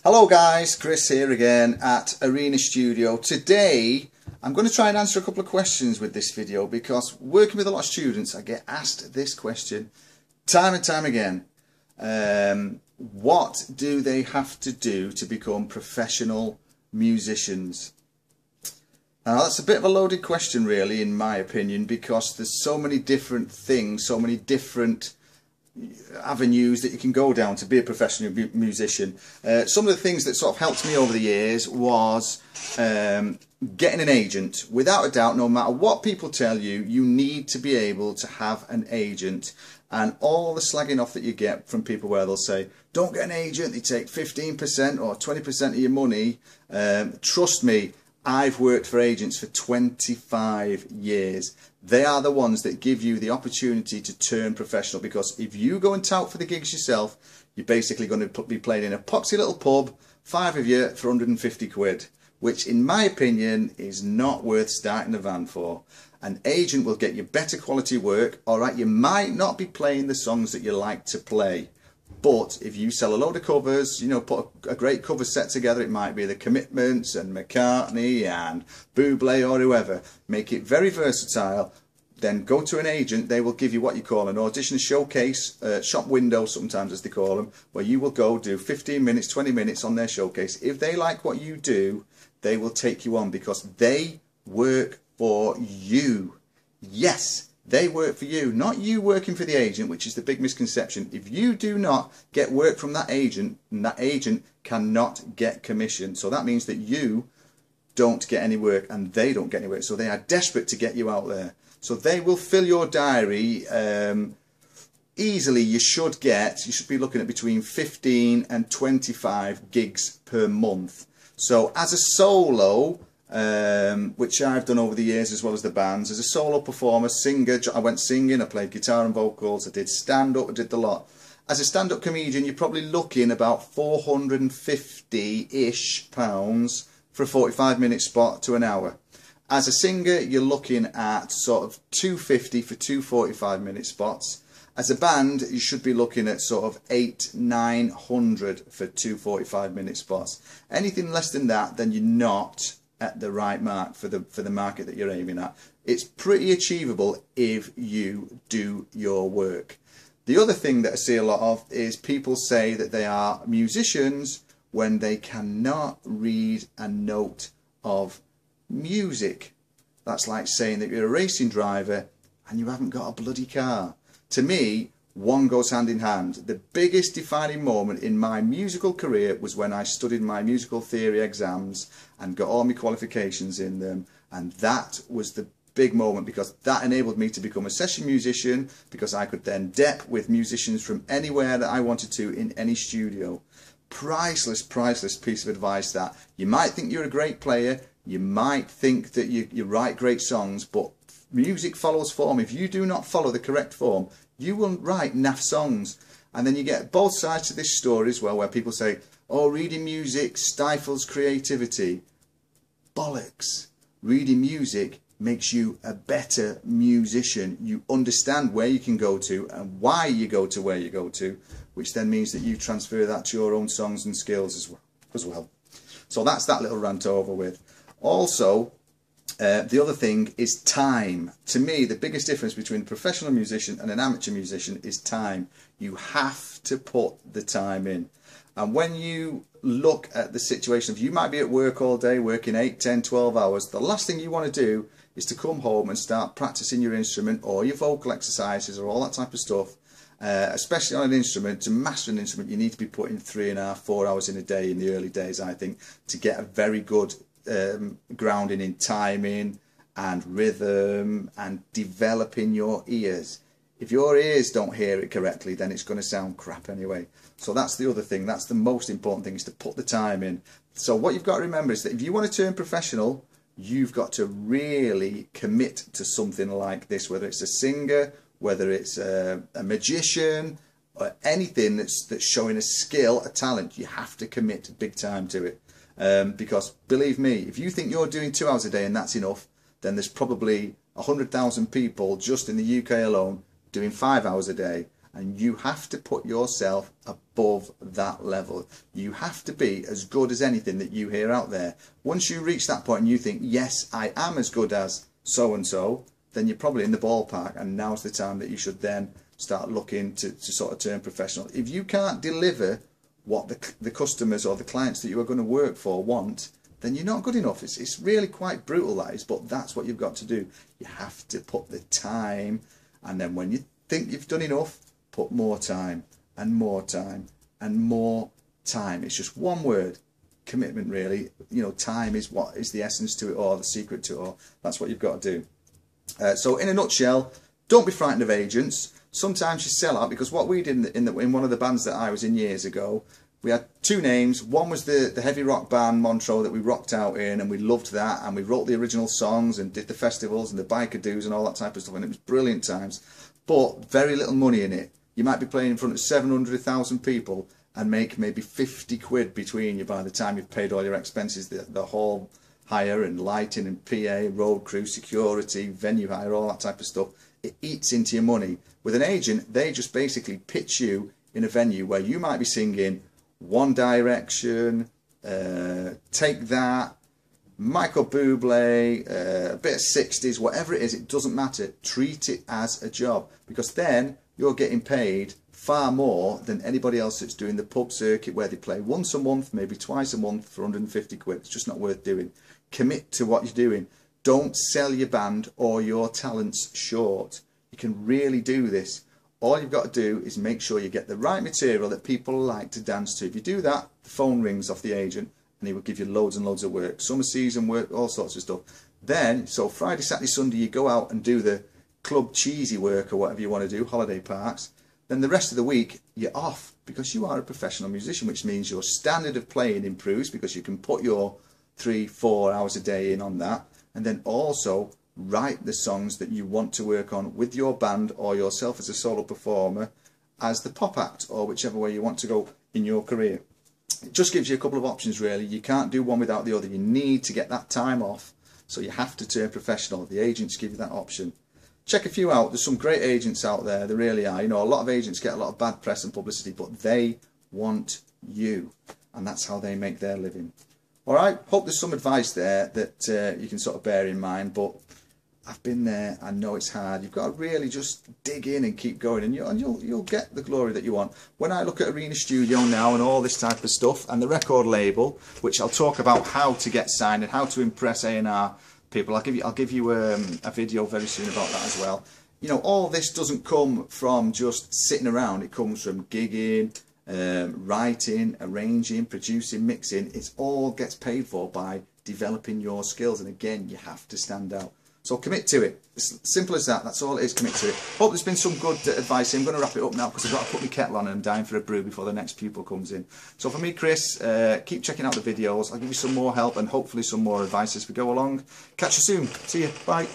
Hello guys, Chris here again at Arena Studio. Today I'm going to try and answer a couple of questions with this video because working with a lot of students I get asked this question time and time again. What do they have to do to become professional musicians? Now that's a bit of a loaded question really, in my opinion, because there's so many different things, so many different avenues that you can go down to be a professional musician. Some of the things that sort of helped me over the years was getting an agent. Without a doubt, no matter what people tell you, you need to be able to have an agent. And all the slagging off that you get from people where they'll say, don't get an agent, they take 15% or 20% of your money. Trust me, I've worked for agents for 25 years. They are the ones that give you the opportunity to turn professional, because if you go and tout for the gigs yourself, you're basically going to be playing in a poxy little pub, 5 of you for 150 quid, which in my opinion is not worth starting a van for. An agent will get you better quality work. Alright, you might not be playing the songs that you like to play, but if you sell a load of covers, you know, put a great cover set together, it might be the Commitments and McCartney and Bublé or whoever, make it very versatile, then go to an agent. They will give you what you call an audition showcase, shop window sometimes as they call them, where you will go do 15 minutes, 20 minutes on their showcase. If they like what you do, they will take you on because they work for you. Yes, they work for you, not you working for the agent, which is the big misconception. If you do not get work from that agent, and that agent cannot get commission, so that means that you don't get any work and they don't get any work, so they are desperate to get you out there. So they will fill your diary easily. You should be looking at between 15 and 25 gigs per month. So as a solo, which I've done over the years as well as the bands, as a solo performer, singer, I went singing, I played guitar and vocals, I did stand-up, I did the lot. As a stand-up comedian, you're probably looking about £450-ish for a 45-minute spot to an hour. As a singer, you're looking at sort of £250 for two 45-minute spots. As a band, you should be looking at sort of £800-900 for two 45-minute spots. Anything less than that, then you're not at the right mark for the market that you're aiming at. It's pretty achievable if you do your work. The other thing that I see a lot of is people say that they are musicians when they cannot read a note of music. That's like saying that you're a racing driver and you haven't got a bloody car. To me, one goes hand in hand. The biggest defining moment in my musical career was when I studied my musical theory exams and got all my qualifications in them, and that was the big moment because that enabled me to become a session musician, because I could then dep with musicians from anywhere that I wanted to in any studio. Priceless piece of advice that. You might think you're a great player, you might think that you write great songs, but music follows form. If you do not follow the correct form, you will write naff songs. And then you get both sides to this story as well, where people say, oh, reading music stifles creativity. Bollocks. Reading music makes you a better musician. You understand where you can go to and why you go to where you go to, which then means that you transfer that to your own songs and skills as well. So that's that little rant over with. Also, the other thing is time. To me, the biggest difference between a professional musician and an amateur musician is time. You have to put the time in. And when you look at the situation of, you might be at work all day, working 8, 10, 12 hours, the last thing you want to do is to come home and start practicing your instrument or your vocal exercises or all that type of stuff. Especially on an instrument. To master an instrument, you need to be putting 3.5, 4 hours in a day in the early days, I think, to get a very good grounding in timing and rhythm and developing your ears. If your ears don't hear it correctly, then it's going to sound crap anyway. So that's the other thing. That's the most important thing, is to put the time in. So what you've got to remember is that if you want to turn professional, you've got to really commit to something like this, whether it's a singer, whether it's a magician, or anything that's showing a skill, a talent. You have to commit big time to it. Because believe me, if you think you're doing 2 hours a day and that's enough, then there's probably 100,000 people just in the UK alone doing 5 hours a day, and you have to put yourself above that level. You have to be as good as anything that you hear out there. Once you reach that point and you think, yes, I am as good as so and so, then you're probably in the ballpark, and now's the time that you should then start looking to sort of turn professional. If you can't deliver what the customers or the clients that you are going to work for want, then you're not good enough. It's really quite brutal, that is, but that's what you've got to do. You have to put the time, and then when you think you've done enough, put more time and more time and more time. It's just one word: commitment, really. You know, time is what is the essence to it all, the secret to it all. That's what you've got to do. So in a nutshell, don't be frightened of agents. Sometimes you sell out, because what we did in one of the bands that I was in years ago, we had two names. One was the heavy rock band Montreux that we rocked out in, and we loved that, and we wrote the original songs and did the festivals and the biker doos and all that type of stuff, and it was brilliant times, but very little money in it. You might be playing in front of 700, 1,000 people and make maybe 50 quid between you by the time you've paid all your expenses, the hall hire and lighting and PA, road crew, security, venue hire, all that type of stuff. It eats into your money. With an agent, they just basically pitch you in a venue where you might be singing One Direction, Take That, Michael Bublé, a bit of 60s, whatever it is, it doesn't matter. Treat it as a job, because then you're getting paid far more than anybody else that's doing the pub circuit where they play once a month, maybe twice a month for 150 quid. It's just not worth doing. Commit to what you're doing. Don't sell your band or your talents short. You can really do this. All you've got to do is make sure you get the right material that people like to dance to. If you do that, the phone rings off the agent and he will give you loads and loads of work. Summer season work, all sorts of stuff. Then, so Friday, Saturday, Sunday, you go out and do the club cheesy work or whatever you want to do, holiday parks. Then the rest of the week, you're off, because you are a professional musician, which means your standard of playing improves, because you can put your 3-4 hours a day in on that, and then also write the songs that you want to work on with your band or yourself as a solo performer as the pop act, or whichever way you want to go in your career. It just gives you a couple of options, really. You can't do one without the other. You need to get that time off, so you have to turn professional. The agents give you that option. Check a few out. There's some great agents out there. There really are. You know, a lot of agents get a lot of bad press and publicity, but they want you, and that's how they make their living. All right, hope there's some advice there that you can sort of bear in mind, but I've been there. I know it's hard. You've got to really just dig in and keep going, and you'll get the glory that you want. When I look at Arena Studio now and all this type of stuff, and the record label, which I'll talk about how to get signed and how to impress A&R people. I'll give you a video very soon about that as well. You know, all this doesn't come from just sitting around. It comes from gigging, writing, arranging, producing, mixing. It all gets paid for by developing your skills, and again, you have to stand out. So commit to it. It's simple as that. That's all it is. Commit to it. Hope there's been some good advice. I'm going to wrap it up now because I've got to put my kettle on and I'm dying for a brew before the next pupil comes in. So for me, Chris, keep checking out the videos. I'll give you some more help and hopefully some more advice as we go along. Catch you soon. See you. Bye.